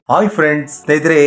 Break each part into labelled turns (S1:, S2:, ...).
S1: Hi friends, ಸ್ನೇಹಿತರೆ,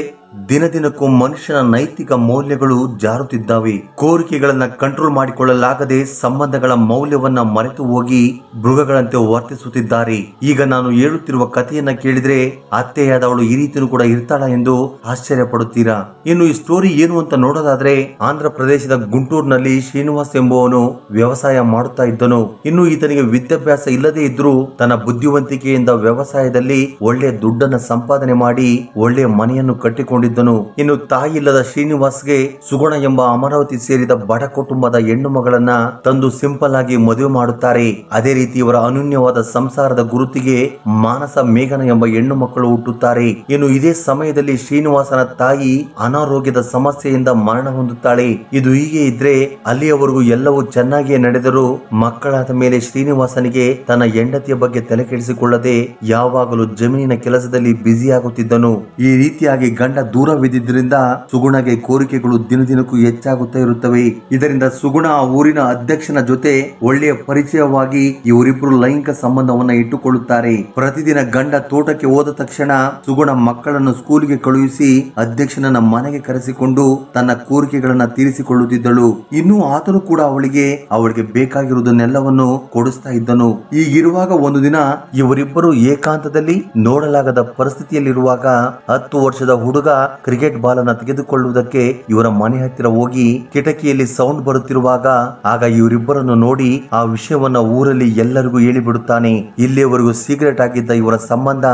S1: ದಿನ ದಿನಕ್ಕೂ ಮನುಷ್ಯನ ನೈತಿಕ ಮೌಲ್ಯಗಳು ಜಾರುತ್ತಿದ್ದಾವೆ. ಕೋರಿಕೆಗಳನ್ನ ಕಂಟ್ರೋಲ್ ಮಾಡಿಕೊಳ್ಳಲಾಗದೆ ಸಂಬಂಧಗಳ ಮೌಲ್ಯವನ್ನ ಮರೆತು ಹೋಗಿ ಮೃಗಗಳಂತೆ ವರ್ತಿಸುತ್ತಿದ್ದಾರೆ. ಈಗ ನಾನು ಹೇಳುತ್ತಿರುವ ಕಥೆಯನ್ನ ಕೇಳಿದ್ರೆ ಅತ್ತೆಯಾದವಳು ಈ ರೀತಿಯೂ ಕೂಡ ಇರ್ತಾಳ ಎಂದು ಆಶ್ಚರ್ಯ ಪಡುತ್ತೀರಾ? ಇನ್ನು ಈ ಸ್ಟೋರಿ ಏನು ಅಂತ ನೋಡೋದಾದ್ರೆ, ಆಂಧ್ರ ಪ್ರದೇಶದ ಗುಂಟೂರಿನಲ್ಲಿ ಶ್ರೀನಿವಾಸ್ ಎಂಬುವನು ವ್ಯವಸಾಯ ಮಾಡುತ್ತಾ ಇದ್ದನು. ಇನ್ನು ಈತನಿಗೆ ವಿದ್ಯಾಭ್ಯಾಸ ಇಲ್ಲದೆ ಇದ್ರೂ ತನ್ನ ಬುದ್ಧಿವಂತಿಕೆಯಿಂದ ವ್ಯವಸಾಯದಲ್ಲಿ ಒಳ್ಳೆ ದುಡ್ಡನ್ನ ಸಂಪಾದನೆ ಮಾಡಿ ಒಳ್ಳೆ ಮನೆಯನ್ನು ಕಟ್ಟಿಕೊಂಡಿದ್ದನು. ಇನ್ನು ತಾಯಿ ಇಲ್ಲದ ಶ್ರೀನಿವಾಸ್ಗೆ ಸುಗುಣ ಎಂಬ ಅಮರಾವತಿ ಸೇರಿದ ಬಡ ಕುಟುಂಬದ ಹೆಣ್ಣು ಮಗಳನ್ನ ತಂದು ಸಿಂಪಲ್ ಆಗಿ ಮದುವೆ ಮಾಡುತ್ತಾರೆ. ಅದೇ ರೀತಿ ಇವರ ಅನನ್ಯವಾದ ಸಂಸಾರದ ಗುರುತಿಗೆ ಮಾನಸ ಮೇಘನ ಎಂಬ ಹೆಣ್ಣು ಮಕ್ಕಳು ಹುಟ್ಟುತ್ತಾರೆ. ಇನ್ನು ಇದೇ ಸಮಯದಲ್ಲಿ ಶ್ರೀನಿವಾಸನ ತಾಯಿ ಅನಾರೋಗ್ಯದ ಸಮಸ್ಯೆಯಿಂದ ಮರಣ ಹೊಂದುತ್ತಾಳೆ. ಇದು ಹೀಗೆ ಇದ್ರೆ ಅಲ್ಲಿಯವರೆಗೂ ಎಲ್ಲವೂ ಚೆನ್ನಾಗಿಯೇ ನಡೆದರೂ ಮಕ್ಕಳಾದ ಮೇಲೆ ಶ್ರೀನಿವಾಸನಿಗೆ ತನ್ನ ಹೆಂಡತಿಯ ಬಗ್ಗೆ ತಲೆ ಕೆಡಿಸಿಕೊಳ್ಳದೆ ಯಾವಾಗಲೂ ಜಮೀನಿನ ಕೆಲಸದಲ್ಲಿ ಬ್ಯುಸಿ ಆಗುತ್ತಿದ್ದನು. ಈ ರೀತಿಯಾಗಿ ಗಂಡ ದೂರವಿದ್ದರಿಂದ ಸುಗುಣಗೆ ಕೋರಿಕೆಗಳು ದಿನ ದಿನಕ್ಕೂ ಹೆಚ್ಚಾಗುತ್ತಾ ಇರುತ್ತವೆ. ಇದರಿಂದ ಸುಗುಣ ಆ ಊರಿನ ಅಧ್ಯಕ್ಷನ ಜೊತೆ ಒಳ್ಳೆಯ ಪರಿಚಯವಾಗಿ ಇವರಿಬ್ಬರು ಲೈಂಗಿಕ ಸಂಬಂಧವನ್ನ ಇಟ್ಟುಕೊಳ್ಳುತ್ತಾರೆ. ಪ್ರತಿದಿನ ಗಂಡ ತೋಟಕ್ಕೆ ಹೋದ ತಕ್ಷಣ ಸುಗುಣ ಮಕ್ಕಳನ್ನು ಸ್ಕೂಲಿಗೆ ಕಳುಹಿಸಿ ಅಧ್ಯಕ್ಷನನ್ನ ಮನೆಗೆ ಕರೆಸಿಕೊಂಡು ತನ್ನ ಕೋರಿಕೆಗಳನ್ನ ತೀರಿಸಿಕೊಳ್ಳುತ್ತಿದ್ದಳು. ಇನ್ನು ಆತನು ಕೂಡ ಅವಳಿಗೆ ಬೇಕಾಗಿರುವುದನ್ನೆಲ್ಲವನ್ನು ಕೊಡಿಸ್ತಾ ಇದ್ದನು. ಹೀಗಿರುವಾಗ ಒಂದು ದಿನ ಇವರಿಬ್ಬರು ಏಕಾಂತದಲ್ಲಿ ನೋಡಲಾಗದ ಪರಿಸ್ಥಿತಿಯಲ್ಲಿರುವಾಗ 10 ವರ್ಷದ ಹುಡುಗ ಕ್ರಿಕೆಟ್ ಬಾಲ್ ಅನ್ನ ತೆಗೆದುಕೊಳ್ಳುವುದಕ್ಕೆ ಇವರ ಮನೆ ಹತ್ತಿರ ಹೋಗಿ ಕಿಟಕಿಯಲ್ಲಿ ಸೌಂಡ್ ಬರುತ್ತಿರುವಾಗ ಆಗ ಇವರಿಬ್ಬರನ್ನು ನೋಡಿ ಆ ವಿಷಯವನ್ನ ಊರಲ್ಲಿ ಎಲ್ಲರಿಗೂ ಹೇಳಿಬಿಡುತ್ತಾನೆ. ಇಲ್ಲಿಯವರೆಗೂ ಸೀಕ್ರೆಟ್ ಆಗಿದ್ದ ಇವರ ಸಂಬಂಧ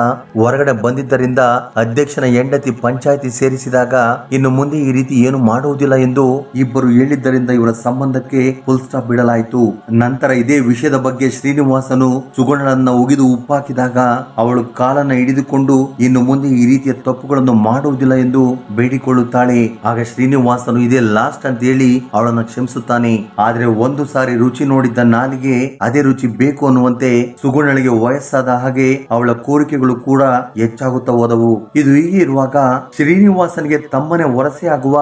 S1: ಹೊರಗಡೆ ಬಂದಿದ್ದರಿಂದ ಅಧ್ಯಕ್ಷನ ಹೆಂಡತಿ ಪಂಚಾಯಿತಿ ಸೇರಿಸಿದಾಗ ಇನ್ನು ಮುಂದೆ ಈ ರೀತಿ ಏನು ಮಾಡುವುದಿಲ್ಲ ಎಂದು ಇಬ್ಬರು ಹೇಳಿದ್ದರಿಂದ ಇವರ ಸಂಬಂಧಕ್ಕೆ ಫುಲ್ ಸ್ಟಾಪ್ ಬಿಡಲಾಯಿತು. ನಂತರ ಇದೇ ವಿಷಯದ ಬಗ್ಗೆ ಶ್ರೀನಿವಾಸನು ಸುಗುಣಳನ್ನ ಉಗಿದು ಉಪ್ಪಾಕಿದಾಗ ಅವಳು ಕಾಲನ್ನ ಹಿಡಿದುಕೊಂಡು ಇನ್ನು ಮುಂದೆ ಈ ರೀತಿಯ ತಪ್ಪುಗಳನ್ನು ಮಾಡುವುದಿಲ್ಲ ಎಂದು ಬೇಡಿಕೊಳ್ಳುತ್ತಾಳೆ. ಆಗ ಶ್ರೀನಿವಾಸನು ಇದೇ ಲಾಸ್ಟ್ ಅಂತ ಹೇಳಿ ಅವಳನ್ನು ಕ್ಷಮಿಸುತ್ತಾನೆ. ಆದ್ರೆ ಒಂದು ಸಾರಿ ರುಚಿ ನೋಡಿದ್ದ ನಾಲಿಗೆ ಅದೇ ರುಚಿ ಬೇಕು ಅನ್ನುವಂತೆ ಸುಗುಣಳಿಗೆ ವಯಸ್ಸಾದ ಹಾಗೆ ಅವಳ ಕೋರಿಕೆಗಳು ಕೂಡ ಹೆಚ್ಚಾಗುತ್ತಾ ಹೋದವು. ಇದು ಹೀಗೆ ಇರುವಾಗ ಶ್ರೀನಿವಾಸನಿಗೆ ತಮ್ಮನೆ ವರಸೆ ಆಗುವ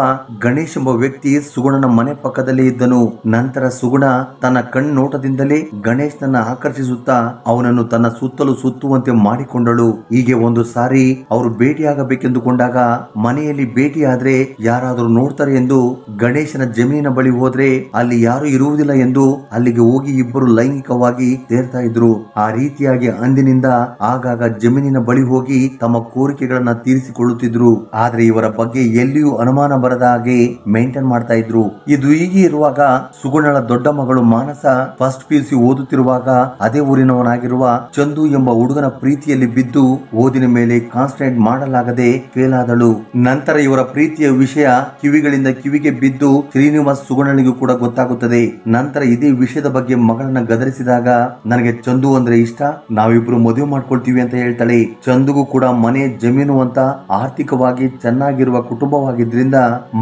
S1: ಗಣೇಶ್ ಎಂಬ ವ್ಯಕ್ತಿ ಸುಗುಣನ ಮನೆ ಪಕ್ಕದಲ್ಲೇ ಇದ್ದನು. ನಂತರ ಸುಗುಣ ತನ್ನ ಕಣ್ಣೋಟದಿಂದಲೇ ಗಣೇಶನನ್ನ ಆಕರ್ಷಿಸುತ್ತಾ ಅವನನ್ನು ತನ್ನ ಸುತ್ತಲೂ ಸುತ್ತುವಂತೆ ಮಾಡಿಕೊಂಡಳು. ಹೀಗೆ ಒಂದು ಸಾರಿ ಅವರು ಭೇಟಿಯಾಗಬೇಕೆಂದುಕೊಂಡಾಗ ಮನೆಯಲ್ಲಿ ಭೇಟಿಯಾದ್ರೆ ಯಾರಾದರೂ ನೋಡ್ತಾರೆ ಎಂದು ಗಣೇಶನ ಜಮೀನಿನ ಬಳಿ ಹೋದ್ರೆ ಅಲ್ಲಿ ಯಾರು ಇರುವುದಿಲ್ಲ ಎಂದು ಅಲ್ಲಿಗೆ ಹೋಗಿ ಇಬ್ಬರು ಲೈಂಗಿಕವಾಗಿ ಸೇರ್ತಾ ಇದ್ರು. ಆ ರೀತಿಯಾಗಿ ಅಂದಿನಿಂದ ಆಗಾಗ ಜಮೀನಿನ ಬಳಿ ಹೋಗಿ ತಮ್ಮ ಕೋರಿಕೆಗಳನ್ನ ತೀರಿಸಿಕೊಳ್ಳುತ್ತಿದ್ರು. ಆದ್ರೆ ಇವರ ಬಗ್ಗೆ ಎಲ್ಲಿಯೂ ಅನುಮಾನ ಬರದ ಹಾಗೆ ಮೇಂಟೈನ್ ಮಾಡ್ತಾ ಇದ್ರು. ಇದು ಹೀಗೆ ಇರುವಾಗ ಸುಗುಣಳ ದೊಡ್ಡ ಮಗಳು ಮಾನಸ ಫಸ್ಟ್ PUC ಓದುತ್ತಿರುವಾಗ ಅದೇ ಊರಿನವನಾಗಿರುವ ಚಂದು ಎಂಬ ಹುಡುಗನ ಪ್ರೀತಿಯಲ್ಲಿ ಬಿದ್ದು ಓದಿನ ಮೇಲೆ ಕಾನ್ಸಂಟ್ರೇಟ್ ಮಾಡಲಾಗದೆ ಫೇಲ್ ಆದಳು. ನಂತರ ಇವರ ಪ್ರೀತಿಯ ವಿಷಯ ಕಿವಿಗಳಿಂದ ಕಿವಿಗೆ ಬಿದ್ದು ಶ್ರೀನಿವಾಸ್ ಸುಗುಣಳಿಗೂ ಕೂಡ ಗೊತ್ತಾಗುತ್ತದೆ. ನಂತರ ಇದೇ ವಿಷಯದ ಬಗ್ಗೆ ಮಗಳನ್ನ ಗದರಿಸಿದಾಗ ನನಗೆ ಚಂದು ಅಂದ್ರೆ ಇಷ್ಟ, ನಾವಿಬ್ರು ಮದುವೆ ಮಾಡ್ಕೊಳ್ತೀವಿ ಅಂತ ಹೇಳ್ತಾಳೆ. ಚಂದುಗೂ ಕೂಡ ಮನೆ ಜಮೀನು ಅಂತ ಆರ್ಥಿಕವಾಗಿ ಚೆನ್ನಾಗಿರುವ ಕುಟುಂಬವಾಗಿದ್ರಿಂದ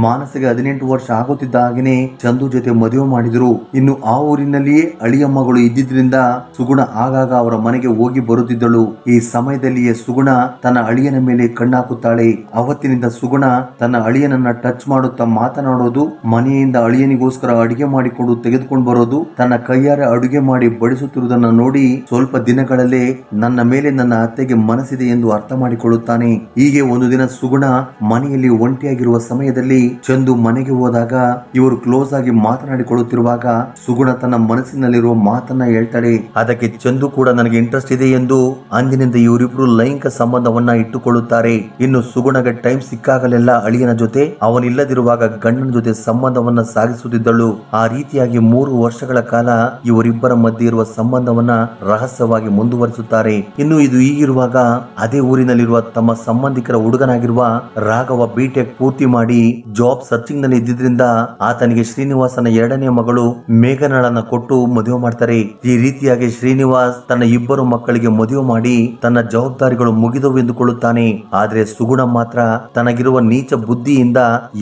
S1: ಮಾನಸಿಗೆ 18 ವರ್ಷ ಆಗುತ್ತಿದ್ದ ಹಾಗೆನೆ ಚಂದು ಜೊತೆ ಮದುವೆ ಮಾಡಿದ್ರು. ಇನ್ನು ಆ ಊರಿನಲ್ಲಿಯೇ ಅಳಿಯ ಮಗಳು ಇದ್ದಿದ್ರಿಂದ ಸುಗುಣ ಆಗಾಗ ಅವರ ಮನೆಗೆ ಹೋಗಿ ಬರುತ್ತಿದ್ದಳು. ಈ ಸಮಯದಲ್ಲಿಯೇ ಸುಗುಣ ತನ್ನ ಅಳಿಯನ ಮೇಲೆ ಕಣ್ಣಾಕುತ್ತಾಳೆ. ಅವತ್ತಿನಿಂದ ಸುಗುಣ ತನ್ನ ಅಳಿಯನನ್ನ ಟಚ್ ಮಾಡುತ್ತಾ ಮಾತನಾಡೋದು, ಮನೆಯಿಂದ ಅಳಿಯನಿಗೋಸ್ಕರ ಅಡುಗೆ ಮಾಡಿಕೊಂಡು ತೆಗೆದುಕೊಂಡು ಬರೋದು, ತನ್ನ ಕೈಯಾರೆ ಅಡುಗೆ ಮಾಡಿ ಬಡಿಸುತ್ತಿರುವುದನ್ನ ನೋಡಿ ಸ್ವಲ್ಪ ದಿನಗಳಲ್ಲೇ ನನ್ನ ಮೇಲೆ ನನ್ನ ಅತ್ತೆಗೆ ಮನಸ್ಸಿದೆ ಎಂದು ಅರ್ಥ ಮಾಡಿಕೊಳ್ಳುತ್ತಾನೆ. ಹೀಗೆ ಒಂದು ದಿನ ಸುಗುಣ ಮನೆಯಲ್ಲಿ ಒಂಟಿಯಾಗಿರುವ ಸಮಯದಲ್ಲಿ ಚಂದು ಮನೆಗೆ ಹೋದಾಗ ಇವರು ಕ್ಲೋಸ್ ಆಗಿ ಮಾತನಾಡಿಕೊಳ್ಳುತ್ತಿರುವಾಗ ಸುಗುಣ ತನ್ನ ಮನಸ್ಸಿನಲ್ಲಿರುವ ಮಾತನ್ನ ಹೇಳ್ತಾಳೆ. ಅದಕ್ಕೆ ಚಂದು ಕೂಡ ನನಗೆ ಇಂಟ್ರೆಸ್ಟ್ ಇದೆ ಎಂದು ಅಂದಿನಿಂದ ಇವರಿಬ್ರು ಲೈಂಗಿಕ ಸಂಬಂಧವನ್ನ ಇಟ್ಟುಕೊಳ್ಳುತ್ತಾರೆ. ಇನ್ನು ಸುಗುಣಗೆ ಟೈಮ್ ಸಿಕ್ಕಾಗಲೆಲ್ಲ ಅಳಿಯನ ಜೊತೆ, ಅವನಿಲ್ಲದಿರುವಾಗ ಗಂಡನ ಜೊತೆ ಸಂಬಂಧವನ್ನ ಸಾಗಿಸುತ್ತಿದ್ದಳು. ಆ ರೀತಿಯಾಗಿ 3 ವರ್ಷಗಳ ಕಾಲ ಇವರಿಬ್ಬರ ಮಧ್ಯೆ ಇರುವ ಸಂಬಂಧವನ್ನ ರಹಸ್ಯವಾಗಿ ಮುಂದುವರಿಸುತ್ತಾರೆ. ಇನ್ನು ಇದು ಹೀಗಿರುವಾಗ ಅದೇ ಊರಿನಲ್ಲಿರುವ ತಮ್ಮ ಸಂಬಂಧಿಕರ ಹುಡುಗನಾಗಿರುವ ರಾಘವ ಬಿಟೆಕ್ ಪೂರ್ತಿ ಮಾಡಿ ಜಾಬ್ ಸರ್ಚಿಂಗ್ ನಲ್ಲಿ ಇದ್ದಿದ್ರಿಂದ ಆತನಿಗೆ ಶ್ರೀನಿವಾಸನ 2ನೇ ಮಗಳು ಮೇಘನಳನ್ನ ಕೊಟ್ಟು ಮದುವೆ ಮಾಡ್ತಾರೆ. ಈ ರೀತಿಯಾಗಿ ಶ್ರೀನಿವಾಸ್ ತನ್ನ ಇಬ್ಬರು ಮಕ್ಕಳಿಗೆ ಮದುವೆ ಮಾಡಿ ತನ್ನ ಜವಾಬ್ದಾರಿಗಳು ಮುಗಿದವು ಎಂದುಕೊಳ್ಳುತ್ತಾನೆ. ಆದ್ರೆ ಸುಗುಣ ಮಾತ್ರ ತನಗಿರುವ ನೀಚ ಬುದ್ಧಿಯಿಂದ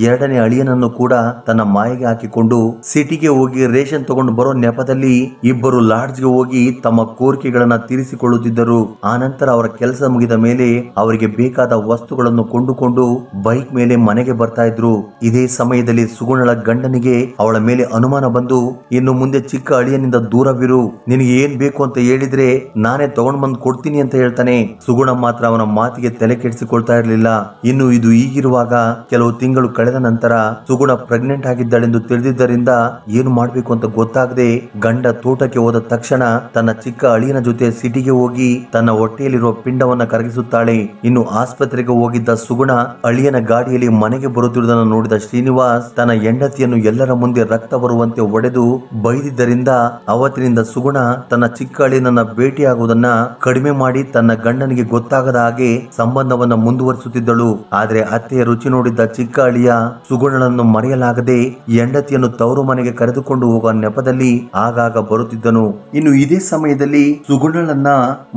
S1: ಎರಡನೇ ಅಳಿಯನನ್ನು ಕೂಡ ತನ್ನ ಮಾಯೆಗೆ ಹಾಕಿಕೊಂಡು ಸಿಟಿಗೆ ಹೋಗಿ ರೇಷನ್ ತಗೊಂಡು ಬರೋ ನೆಪದಲ್ಲಿ ಇಬ್ಬರು ಲಾಡ್ಜ್ಗೆ ಹೋಗಿ ತಮ್ಮ ಕೋರಿಕೆಗಳನ್ನ ತೀರಿಸಿಕೊಳ್ಳುತ್ತಿದ್ದರು. ಆನಂತರ ಅವರ ಕೆಲಸ ಮುಗಿದ ಮೇಲೆ ಅವರಿಗೆ ಬೇಕಾದ ವಸ್ತುಗಳನ್ನು ಕೊಂಡುಕೊಂಡು ಬೈಕ್ ಮೇಲೆ ಮನೆಗೆ ಬರ್ತಾ ಇದ್ರು. ಇದೇ ಸಮಯದಲ್ಲಿ ಸುಗುಣಳ ಗಂಡನಿಗೆ ಅವಳ ಮೇಲೆ ಅನುಮಾನ ಬಂದು, ಇನ್ನು ಮುಂದೆ ಚಿಕ್ಕ ಅಳಿಯನಿಂದ ದೂರವಿರು, ನಿನಗೆ ಏನ್ ಬೇಕು ಅಂತ ಹೇಳಿದ್ರೆ ನಾನೇ ತಗೊಂಡ್ ಬಂದು ಕೊಡ್ತೀನಿ ಅಂತ ಹೇಳ್ತಾನೆ. ಸುಗುಣ ಮಾತ್ರ ಅವನ ಮಾತಿಗೆ ತಲೆ ಕೆಡಿಸಿಕೊಳ್ತಾ ಇರಲಿಲ್ಲ. ಇನ್ನು ಇದು ಈಗಿರುವಾಗ ಕೆಲವು ತಿಂಗಳು ಕಳೆದ ನಂತರ ಸುಗುಣ ಪ್ರೆಗ್ನೆಂಟ್ ಆಗಿದ್ದಾಳೆಂದು ತಿಳಿದಿದ್ದರಿಂದ ಏನು ಮಾಡ್ಬೇಕು ಅಂತ ಗೊತ್ತಾಗದೆ ಗಂಡ ತೋಟಕ್ಕೆ ಹೋದ ತಕ್ಷಣ ತನ್ನ ಚಿಕ್ಕ ಅಳಿಯನ ಜೊತೆ ಸಿಟಿಗೆ ಹೋಗಿ ತನ್ನ ಹೊಟ್ಟೆಯಲ್ಲಿರುವ ಪಿಂಡವನ್ನ ಕರಗಿಸುತ್ತಾಳೆ. ಇನ್ನು ಆಸ್ಪತ್ರೆಗೆ ಹೋಗಿದ್ದ ಸುಗುಣ ಅಳಿಯನ ಗಾಡಿಯಲ್ಲಿ ಮನೆಗೆ ಬರುತ್ತಿರುವುದನ್ನು ನೋಡಿದ ಶ್ರೀನಿವಾಸ್ ತನ್ನ ಹೆಂಡತಿಯನ್ನು ಎಲ್ಲರ ಮುಂದೆ ರಕ್ತ ಬರುವಂತೆ ಒಡೆದು ಬೈದಿದ್ದರಿಂದ ಅವತ್ತಿನಿಂದ ಸುಗುಣ ತನ್ನ ಚಿಕ್ಕ ಅಳಿಯನನ್ನ ಭೇಟಿಯಾಗುವುದನ್ನ ಕಡಿಮೆ ಮಾಡಿ ತನ್ನ ಗಂಡನಿಗೆ ಗೊತ್ತಾಗದ ಹಾಗೆ ಸಂಬಂಧವನ್ನ ಮುಂದುವರಿಸುತ್ತಿದ್ದಳು. ಆದ್ರೆ ಅತ್ತೆಯ ರುಚಿ ನೋಡಿದ್ದ ಚಿಕ್ಕ ಅಳಿಯ ಸುಗುಣನನ್ನು ಮರೆಯಲಾಗದೆ ಹೆಂಡತಿಯನ್ನು ತವರು ಮನೆಗೆ ಕರೆದುಕೊಂಡು ಹೋಗುವ ನೆಪದಲ್ಲಿ ಆಗಾಗ ಬರುತ್ತಿದ್ದನು. ಇನ್ನು ಇದೇ ಸಮಯದಲ್ಲಿ ಸುಗುಣಳನ್ನ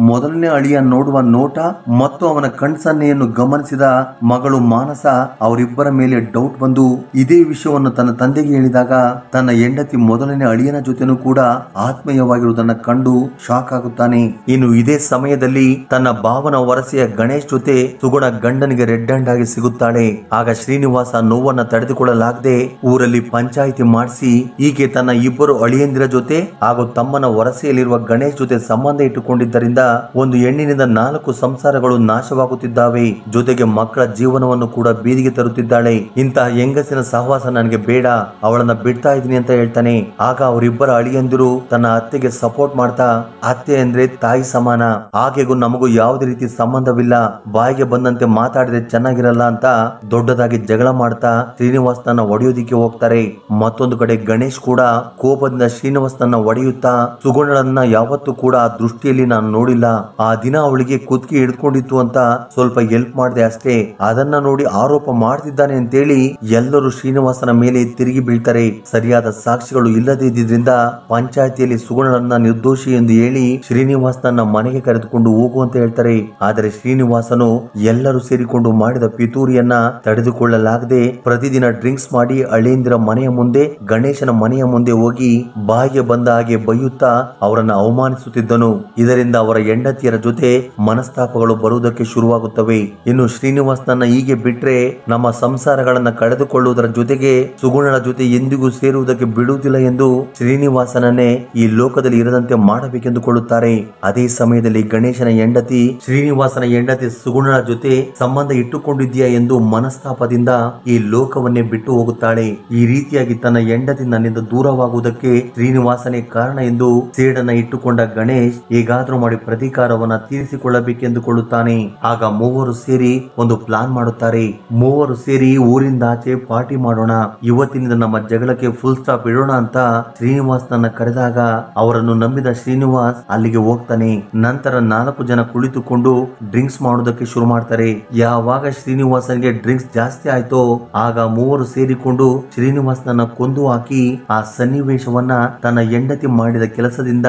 S1: ಮೊದಲನೇ ಅಳಿಯ ನೋಡುವ ನೋಟ ಮತ್ತು ಅವನ ಕಣ್ಸನ್ನೆಯನ್ನು ಗಮನಿಸಿದ ಮಗಳು ಮಾನಸ ಅವರಿಬ್ಬರ ಮೇಲೆ ಡೌಟ್ ಬಂದು ಇದೇ ವಿಷಯವನ್ನು ತನ್ನ ತಂದೆಗೆ ಹೇಳಿದಾಗ ತನ್ನ ಹೆಂಡತಿ ಮೊದಲನೇ ಅಳಿಯನ ಜೊತೆನೂ ಕೂಡ ಆತ್ಮೀಯವಾಗಿರುವುದನ್ನ ಕಂಡು ಶಾಕ್ ಆಗುತ್ತಾನೆ. ಇನ್ನು ಇದೇ ಸಮಯದಲ್ಲಿ ತನ್ನ ಭಾವನ ವರಸೆಯ ಗಣೇಶ್ ಜೊತೆ ಸುಗುಣ ಗಂಡನಿಗೆ ರೆಡ್ ಹ್ಯಾಂಡ್ ಆಗಿ ಸಿಗುತ್ತಾಳೆ. ಆಗ ಶ್ರೀನಿವಾಸ ನೋವನ್ನ ತಡೆದುಕೊಳ್ಳಲಾಗದೆ ಊರಲ್ಲಿ ಪಂಚಾಯಿತಿ ಮಾಡಿಸಿ ಈಕೆ ತನ್ನ ಇಬ್ಬರು ಅಳಿಯಂದಿರ ಜೊತೆ ಹಾಗೂ ತಮ್ಮನ ವರಸೆಯಲ್ಲಿರುವ ಗಣೇಶ್ ಜೊತೆ ಸಂಬಂಧ ಇಟ್ಟುಕೊಂಡಿದ್ದರಿಂದ ಒಂದು ಹೆಣ್ಣಿನಿಂದ 4 ಸಂಸಾರಗಳು ನಾಶವಾಗುತ್ತಿದ್ದಾವೆ, ಜೊತೆಗೆ ಮಕ್ಕಳ ಜೀವನವನ್ನು ಕೂಡ ಬೀದಿಗೆ ತರುತ್ತಿದ್ದಾಳೆ. ಇಂತಹ ಹೆಂಗಸಿನ ಸಹವಾಸ ನನಗೆ ಬೇಡ, ಅವಳನ್ನ ಬಿಡ್ತಾ ಇದೀನಿ ಅಂತ ಹೇಳ್ತಾನೆ. ಆಗ ಅವರಿಬ್ಬರ ಅಳಿಯಂದಿರು ತನ್ನ ಅತ್ತೆಗೆ ಸಪೋರ್ಟ್ ಮಾಡ್ತಾ, ಅತ್ತೆ ಅಂದ್ರೆ ತಾಯಿ ಸಮಾನ, ಆಕೆಗೂ ನಮಗೂ ಯಾವುದೇ ರೀತಿ ಸಂಬಂಧವಿಲ್ಲ, ಬಾಯಿಗೆ ಬಂದಂತೆ ಮಾತಾಡಿದ್ರೆ ಚೆನ್ನಾಗಿರಲ್ಲ ಅಂತ ದೊಡ್ಡದಾಗಿ ಜಗಳ ಮಾಡ್ತಾ ಶ್ರೀನಿವಾಸ್ ನನ್ನ ಒಡೆಯೋದಿಕ್ಕೆ ಹೋಗ್ತಾರೆ. ಮತ್ತೊಂದು ಕಡೆ ಗಣೇಶ್ ಕೂಡ ಕೋಪದಿಂದ ಶ್ರೀನಿವಾಸ್ ನನ್ನ ಒಡೆಯುತ್ತಾ ಸುಗುಣಳನ್ನ ಯಾವತ್ತೂ ಕೂಡ ಆ ದೃಷ್ಟಿಯಲ್ಲಿ ನಾನು ನೋಡಿಲ್ಲ, ಆ ದಿನ ಅವಳಿಗೆ ಕುತ್ತಿಗೆ ಹಿಡ್ಕೊಂಡಿತ್ತು ಅಂತ ಸ್ವಲ್ಪ ಹೆಲ್ಪ್ ಮಾಡಿದೆ ಅಷ್ಟೇ, ಅದನ್ನ ನೋಡಿ ಆರೋಪ ಮಾಡ್ತಿದ್ದಾನೆ ಅಂತೇಳಿ ಎಲ್ಲರೂ ಶ್ರೀನಿವಾಸನ ಮೇಲೆ ತಿರುಗಿ ಬೀಳ್ತಾರೆ. ಸರಿಯಾದ ಸಾಕ್ಷಿಗಳು ಇಲ್ಲದೇ ಇದ್ದಿದ್ರಿಂದ ಪಂಚಾಯತಿಯಲ್ಲಿ ಸುಗುಣಳನ್ನ ನಿರ್ದೋಷಿ ಎಂದು ಹೇಳಿ ಶ್ರೀನಿವಾಸ್ ನನ್ನ ಮನೆಗೆ ಕರೆದುಕೊಂಡು ಹೋಗುವಂತ ಹೇಳ್ತಾರೆ. ಆದರೆ ಶ್ರೀನಿವಾಸನು ಎಲ್ಲರೂ ಸೇರಿಕೊಂಡು ಮಾಡಿದ ಪಿತೂರಿಯನ್ನ ತಡೆದುಕೊಳ್ಳಲಾಗದೆ ಪ್ರತಿದಿನ ಡ್ರಿಂಕ್ಸ್ ಮಾಡಿ ಅಳಿಯಂದಿರ ಮನೆಯ ಮುಂದೆ ಗಣೇಶನ ಮನೆಯ ಮುಂದೆ ಹೋಗಿ ಬಾಯಿಗೆ ಬಂದ ಹಾಗೆ ಬೈಯುತ್ತಾ ಅವರನ್ನ ಅವಮಾನಿಸುತ್ತಿದ್ದನು. ಇದರಿಂದ ಅವರ ಹೆಂಡತಿಯರ ಜೊತೆ ಮನಸ್ತಾಪಗಳು ಬರುವುದಕ್ಕೆ ಶುರುವಾಗುತ್ತವೆ. ಇನ್ನು ಶ್ರೀನಿವಾಸ್ ನನ್ನ ಹೀಗೆ ಬಿಟ್ರೆ ನಮ್ಮ ಸಂಸಾರಗಳನ್ನ ಕಳೆದುಕೊಳ್ಳುವುದರ ಜೊತೆಗೆ ಸುಗುಣಳ ಜೊತೆ ಎಂದಿಗೂ ಸೇರುವುದಕ್ಕೆ ಬಿಡುವುದಿಲ್ಲ ಎಂದು ಶ್ರೀನಿವಾಸನನ್ನೇ ಈ ಲೋಕದಲ್ಲಿ ಇರದಂತೆ ಮಾಡಬೇಕೆಂದುಕೊಳ್ಳುತ್ತಾರೆ. ಅದೇ ಸಮಯದಲ್ಲಿ ಗಣೇಶನ ಹೆಂಡತಿ ಶ್ರೀನಿವಾಸನ ಹೆಂಡತಿ ಸುಗುಣಳ ಜೊತೆ ಸಂಬಂಧ ಇಟ್ಟುಕೊಂಡಿದ್ದೀಯಾ ಎಂದು ಮನಸ್ತಾಪದಿಂದ ಈ ಲೋಕವನ್ನೇ ಬಿಟ್ಟು ಹೋಗುತ್ತಾಳೆ. ಈ ರೀತಿಯಾಗಿ ತನ್ನ ಹೆಂಡತಿ ನನ್ನಿಂದ ದೂರವಾಗುವುದಕ್ಕೆ ಶ್ರೀನಿವಾಸನೇ ಕಾರಣ ಎಂದು ಸೇಡನ್ನ ಇಟ್ಟುಕೊಂಡ ಗಣೇಶ್ ಹೇಗಾದ್ರೂ ಮಾಡಿ ಪ್ರತೀಕಾರವನ್ನ ತೀರಿಸಿಕೊಳ್ಳಬೇಕೆಂದುಕೊಳ್ಳುತ್ತಾನೆ. ಆಗ ಮೂವರು ಸೇರಿ ಒಂದು ಪ್ಲಾನ್ ಮಾಡುತ್ತಾರೆ. ಮೂವರು ಸೇರಿ ಊರಿಂದ ಆಚೆ ಪಾರ್ಟಿ ಮಾಡೋಣ, ಇವತ್ತಿನಿಂದ ನಮ್ಮ ಜಗಳಕ್ಕೆ ಫುಲ್ ಸ್ಟಾಪ್ ಇಡೋಣ ಅಂತ ಶ್ರೀನಿವಾಸ್ ನನ್ನ ಕರೆದಾಗ ಅವರನ್ನು ನಂಬಿದ ಶ್ರೀನಿವಾಸ್ ಅಲ್ಲಿಗೆ ಹೋಗ್ತಾನೆ. ನಂತರ 4 ಜನ ಕುಳಿತುಕೊಂಡು ಡ್ರಿಂಕ್ಸ್ ಮಾಡೋದಕ್ಕೆ ಶುರು ಮಾಡ್ತಾರೆ. ಯಾವಾಗ ಶ್ರೀನಿವಾಸನ್ಗೆ ಡ್ರಿಂಕ್ಸ್ ಜಾಸ್ತಿ ಆಯ್ತೋ ಆಗ ಮೂವರು ಸೇರಿಕೊಂಡು ಶ್ರೀನಿವಾಸ್ ನನ್ನ ಕೊಂದು ಹಾಕಿ ಆ ಸನ್ನಿವೇಶವನ್ನ ತನ್ನ ಹೆಂಡತಿ ಮಾಡಿದ ಕೆಲಸದಿಂದ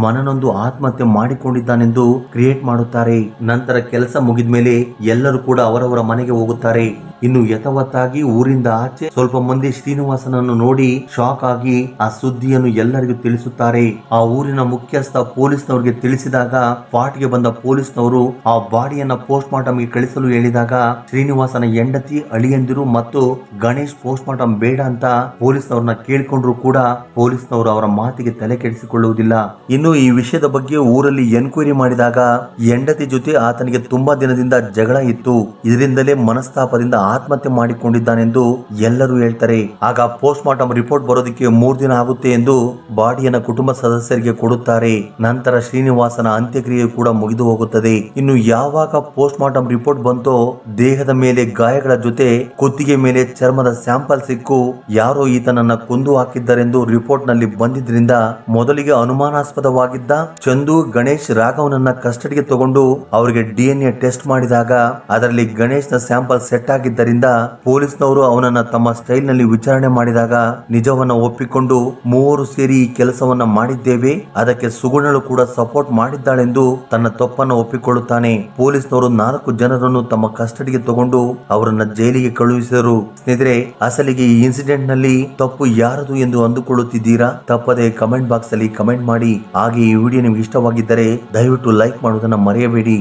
S1: ಮನನೊಂದು ಆತ್ಮಹತ್ಯೆ ಮಾಡಿಕೊಂಡಿದ್ದಾನೆಂದು ಕ್ರಿಯೇಟ್ ಮಾಡುತ್ತಾರೆ. ನಂತರ ಕೆಲಸ ಮುಗಿದ್ಮೇಲೆ ಎಲ್ಲರೂ ಕೂಡ ಅವರವರ ಮನೆಗೆ ಹೋಗುತ್ತಾರೆ. ಇನ್ನು ಯಥಾವತ್ತಾಗಿ ಊರಿಂದ ಆಚೆ ಸ್ವಲ್ಪ ಮಂದಿ ಶ್ರೀನಿವಾಸನನ್ನು ನೋಡಿ ಶಾಕ್ ಆಗಿ ಆ ಸುದ್ದಿಯನ್ನು ಎಲ್ಲರಿಗೂ ತಿಳಿಸುತ್ತಾರೆ. ಆ ಊರಿನ ಮುಖ್ಯಸ್ಥ ಪೊಲೀಸ್ನವರಿಗೆ ತಿಳಿಸಿದಾಗ ಪಾರ್ಟಿಗೆ ಬಂದ ಪೊಲೀಸ್ನವರು ಆ ಬಾಡಿಯನ್ನ ಪೋಸ್ಟ್ ಮಾರ್ಟಮ್ ಗೆ ಕಳಿಸಲು ಹೇಳಿದಾಗ ಶ್ರೀನಿವಾಸನ ಹೆಂಡತಿ, ಅಳಿಯಂದಿರು ಮತ್ತು ಗಣೇಶ್ ಪೋಸ್ಟ್ ಮಾರ್ಟಮ್ ಬೇಡ ಅಂತ ಪೊಲೀಸ್ನವ್ರನ್ನ ಕೇಳಿಕೊಂಡ್ರು ಕೂಡ ಪೊಲೀಸ್ನವರು ಅವರ ಮಾತಿಗೆ ತಲೆ ಕೆಡಿಸಿಕೊಳ್ಳುವುದಿಲ್ಲ. ಇನ್ನು ಈ ವಿಷಯದ ಬಗ್ಗೆ ಊರಲ್ಲಿ ಎನ್ಕ್ವೈರಿ ಮಾಡಿದಾಗ ಹೆಂಡತಿ ಜೊತೆ ಆತನಿಗೆ ತುಂಬಾ ದಿನದಿಂದ ಜಗಳ ಇತ್ತು, ಇದರಿಂದಲೇ ಮನಸ್ತಾಪದಿಂದ ಆತ್ಮಹತ್ಯೆ ಮಾಡಿಕೊಂಡಿದ್ದಾನೆಂದು ಎಲ್ಲರೂ ಹೇಳ್ತಾರೆ. ಆಗ ಪೋಸ್ಟ್ ಮಾರ್ಟಮ್ ರಿಪೋರ್ಟ್ ಬರೋದಕ್ಕೆ 3 ದಿನ ಆಗುತ್ತೆ ಎಂದು ಬಾಡಿಯನ್ನ ಕುಟುಂಬ ಸದಸ್ಯರಿಗೆ ಕೊಡುತ್ತಾರೆ. ನಂತರ ಶ್ರೀನಿವಾಸನ ಅಂತ್ಯಕ್ರಿಯೆ ಕೂಡ ಮುಗಿದು ಹೋಗುತ್ತದೆ. ಇನ್ನು ಯಾವಾಗ ಪೋಸ್ಟ್ ಮಾರ್ಟಮ್ ರಿಪೋರ್ಟ್ ಬಂತೋ ದೇಹದ ಮೇಲೆ ಗಾಯಗಳ ಜೊತೆ ಕುತ್ತಿಗೆ ಮೇಲೆ ಚರ್ಮದ ಸ್ಯಾಂಪಲ್ ಸಿಕ್ಕು ಯಾರೋ ಈತನನ್ನ ಕೊಂದು ಹಾಕಿದ್ದಾರೆಂದು ರಿಪೋರ್ಟ್ ನಲ್ಲಿ ಬಂದಿದ್ರಿಂದ ಮೊದಲಿಗೆ ಅನುಮಾನಾಸ್ಪದವಾಗಿದ್ದ ಚಂದು, ಗಣೇಶ್, ರಾಘವನನ್ನ ಕಸ್ಟಡಿಗೆ ತಗೊಂಡು ಅವರಿಗೆ DNA ಟೆಸ್ಟ್ ಮಾಡಿದಾಗ ಅದರಲ್ಲಿ ಗಣೇಶ್ನ ಸ್ಯಾಂಪಲ್ ಸೆಟ್ ಆಗಿದ್ದರಿಂದ ಆಗಿದ್ದರಿಂದ ಪೊಲೀಸ್ನವರು ಅವನನ್ನ ತಮ್ಮ ಸ್ಟೈಲ್ ನಲ್ಲಿ ವಿಚಾರಣೆ ಮಾಡಿದಾಗ ನಿಜವನ್ನ ಒಪ್ಪಿಕೊಂಡು ಮೂವರು ಸೇರಿ ಈ ಕೆಲಸವನ್ನ ಮಾಡಿದ್ದೇವೆ, ಅದಕ್ಕೆ ಸುಗುಣಳು ಕೂಡ ಸಪೋರ್ಟ್ ಮಾಡಿದ್ದಾಳೆಂದು ತನ್ನ ತಪ್ಪನ್ನು ಒಪ್ಪಿಕೊಳ್ಳುತ್ತಾನೆ. ಪೊಲೀಸ್ನವರು 4 ಜನರನ್ನು ತಮ್ಮ ಕಸ್ಟಡಿಗೆ ತಗೊಂಡು ಅವರನ್ನ ಜೈಲಿಗೆ ಕಳುಹಿಸಿದರು. ಸ್ನೇಹಿತರೆ, ಅಸಲಿಗೆ ಈ ಇನ್ಸಿಡೆಂಟ್ ನಲ್ಲಿ ತಪ್ಪು ಯಾರದು ಎಂದು ಅಂದುಕೊಳ್ಳುತ್ತಿದ್ದೀರಾ? ತಪ್ಪದೆ ಕಮೆಂಟ್ ಬಾಕ್ಸ್ ಅಲ್ಲಿ ಕಮೆಂಟ್ ಮಾಡಿ. ಹಾಗೆ ಈ ವಿಡಿಯೋ ನಿಮ್ಗೆ ಇಷ್ಟವಾಗಿದ್ದರೆ ದಯವಿಟ್ಟು ಲೈಕ್ ಮಾಡುವುದನ್ನ ಮರೆಯಬೇಡಿ.